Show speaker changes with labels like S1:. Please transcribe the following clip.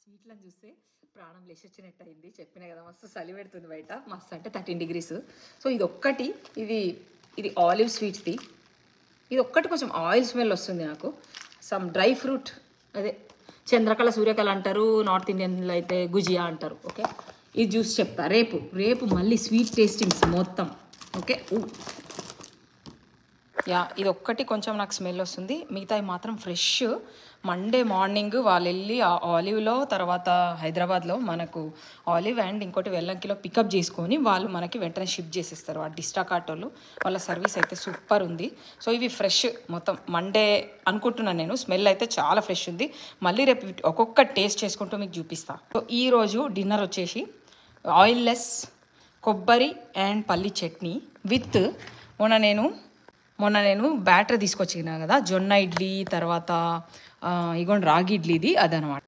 S1: స్వీట్లను చూస్తే ప్రాణం లేచొచ్చినట్టు అయింది. చెప్పిన కదా మస్తు చలి పెడుతుంది బయట, మస్తు అంటే 13 degrees. సో ఇది ఒక్కటి, ఇది ఆలివ్ స్వీట్స్ది. ఇది ఒక్కటి కొంచెం ఆయిల్ స్మెల్ వస్తుంది నాకు. సమ్ డ్రై ఫ్రూట్, అదే చంద్రకళ సూర్యకళ అంటారు, నార్త్ ఇండియన్లో అయితే గుజియా అంటారు. ఓకే, ఇది జ్యూస్ చెప్తా రేపు మళ్ళీ స్వీట్ టేస్టింగ్స్ మొత్తం. ఓకే యా, ఇది ఒక్కటి కొంచెం నాకు స్మెల్ వస్తుంది, మిగతాయి మాత్రం ఫ్రెష్. మండే మార్నింగ్ వాళ్ళు వెళ్ళి ఆ ఆలివ్లో, తర్వాత హైదరాబాద్లో మనకు ఆలివ్ అండ్ ఇంకోటి వెల్లంకిలో పికప్ చేసుకొని వాళ్ళు మనకి వెంటనే షిప్ చేసేస్తారు ఆ డిస్టాకార్ట్ వాళ్ళు. వాళ్ళ సర్వీస్ అయితే సూపర్ ఉంది. సో ఇవి ఫ్రెష్ మొత్తం మండే అనుకుంటున్నాను నేను. స్మెల్ అయితే చాలా ఫ్రెష్ ఉంది. మళ్ళీ రేపు ఒక్కొక్క టేస్ట్ చేసుకుంటూ మీకు చూపిస్తాను. సో ఈరోజు డిన్నర్ వచ్చేసి ఆయిల్లెస్ కొబ్బరి అండ్ పల్లి చట్నీ విత్ మొన్న నేను బ్యాటర్ తీసుకొచ్చినా కదా, జొన్న ఇడ్లీ, తర్వాత ఇగోండి రాగి ఇడ్లీది, అదనమాట.